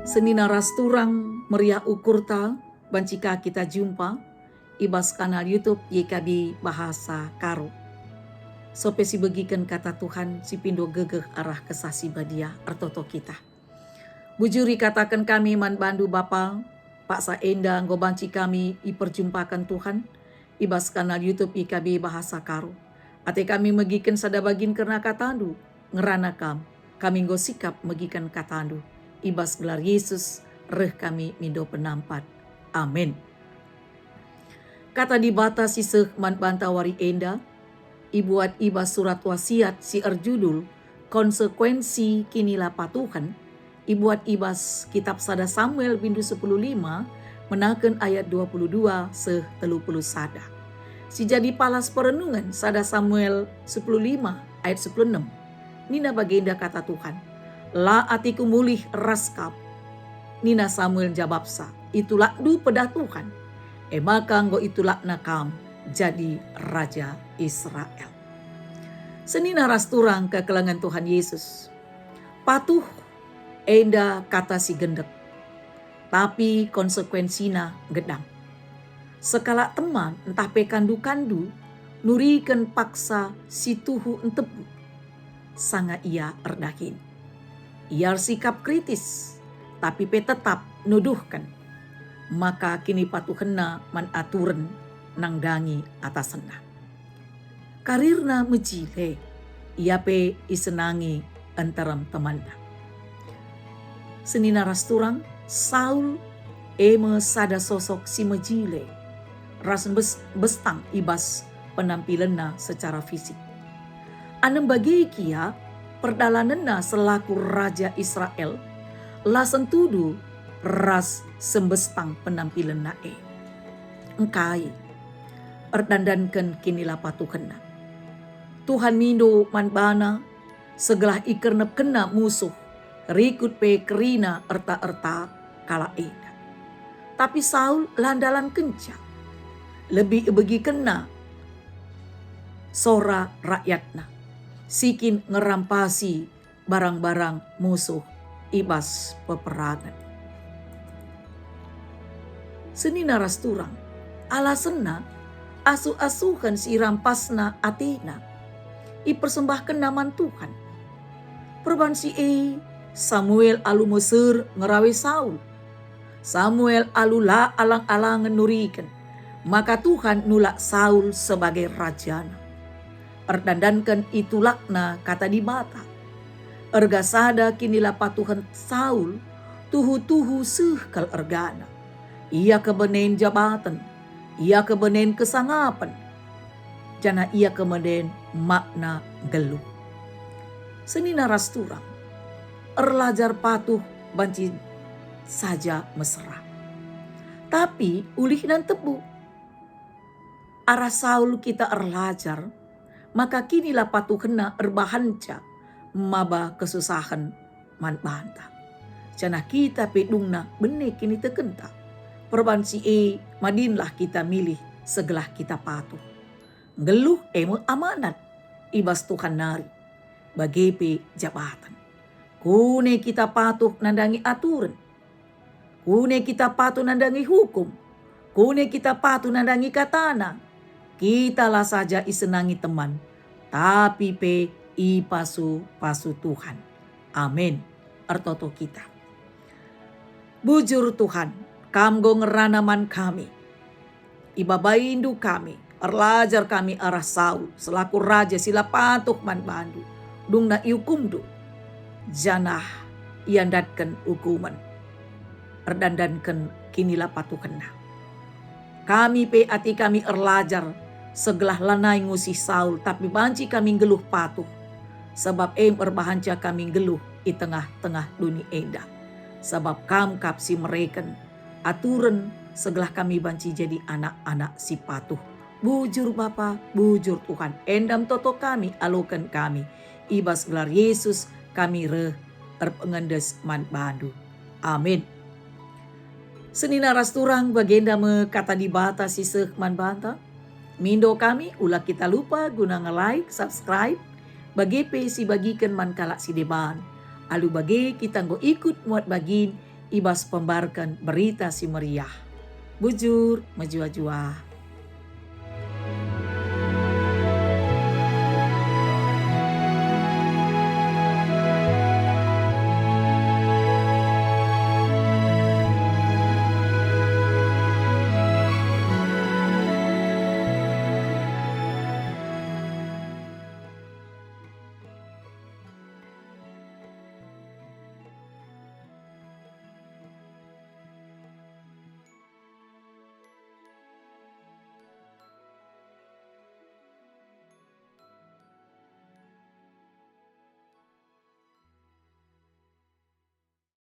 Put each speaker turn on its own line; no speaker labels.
Senina rasturang meriah ukurta bancika kita jumpa ibas kanal YouTube YKB Bahasa Karo. Sope si begikan kata Tuhan si pindo gegeh arah kesasi badia artoto kita. Bujuri katakan kami man bandu Bapa, Pak Saenda nggo banci kami iperjumpakan Tuhan ibas kanal YouTube YKB Bahasa Karo. Ate kami megikan sada bagin kerna katandu ngerana kami nggo sikap megikan katandu. Ibas gelar Yesus, reh kami mindo penampat. Amin. Kata dibatasi seh man bantawari enda, ibuat ibas surat wasiat si erjudul konsekuensi kinilah patuhan, ibuat ibas kitab sada Samuel bindu 10:5, menaken ayat 22 seh 30 sada. Si jadi palas perenungan sada Samuel 10:5 ayat 16. Nina bagenda kata Tuhan. La atiku mulih raskap. Nina Samuel jawabsa, itulah du pedah Tuhan. Maka nggo itulah nakam jadi Raja Israel. Senina rasturang ke kelangan Tuhan Yesus. Patuh enda kata si gendek. Tapi konsekuensina gedang. Sekala teman entah pe kandu-kandu nuriken paksa si tuhu entebu. Sanga ia erdahin. Ia sikap kritis, tapi pe tetap nuduhkan. Maka kini patuhenna man aturen nang dangi atasena. Karirna mejile, ia pe isenangi antaram temanna. Senina rasturang, Saul eme sada sosok si mejile. Ras bestang ibas penampilanna secara fisik. Anem bagi kia, perdalananna selaku Raja Israel lasen tudu ras sembestang penampilan nae. Engkai erdandankan kinilah patuhenna. Tuhan mindo manbana segelah ikernep kena musuh rikut pe kerina erta-erta kala eda. Tapi Saul landalan kencang lebih begi kena sora rakyatna. Sikin ngerampasi barang-barang musuh ibas peperangan. Senina rasturang, alasena asuh-asuhan si rampasna Athena, ipersembahkan naman Tuhan. Perban si Samuel alu Mesir ngerawe Saul. Samuel alu la alang-alangan nurikan, maka Tuhan nulak Saul sebagai rajana. Erdandankan itulakna kata di mata. Ergasada kinilah patuhan Saul, tuhu-tuhu sehkal ergana. Ia kebenen jabatan, ia kebenen kesangapan. Jana ia kebenen makna geluh. Senina rasturang, erlajar patuh banci saja mesra. Tapi ulih dan tebu. Arah Saul kita erlajar, maka kinilah patuhena erbahanca maba kesusahan man banta. Cana kita pedungna bene kini tekenta. Perban si madinlah kita milih segelah kita patuh. Geluh emu amanat ibas Tuhan nari bagepe jabatan. Kune kita patuh nandangi aturan. Kune kita patuh nandangi hukum. Kune kita patuh nandangi katana. Kita lah saja isenangi teman, tapi pe pasu Tuhan. Amin. Artoto kita. Bujur Tuhan, kamgo ngeranaman kami. Ibabaindu kami, erlajar kami arah Saul, selaku raja sila patuh man bandu. Dung na iukumdu, janah iandatkan hukuman. Erdandankan kinilah patuhena. Kami pe ati kami erlajar, segelah lanai ngusih Saul, tapi banci kami geluh patuh. Sebab erbahanca kami geluh di tengah-tengah dunia eda. Sebab kamkap si mereken, aturan segelah kami banci jadi anak-anak si patuh. Bujur Bapa, bujur Tuhan, endam toto kami, alukan kami. Ibas gelar Yesus kami erpengendes man bandu. Amin. Senina rasturang bagenda me kata dibata si seh man banta. Mindo kami ulah kita lupa guna nge-like, subscribe, bagi si bagikan man kalak si deban. Alu bagi kita nggo ikut muat bagin ibas pembarkan berita si meriah. Bujur, majua-jua.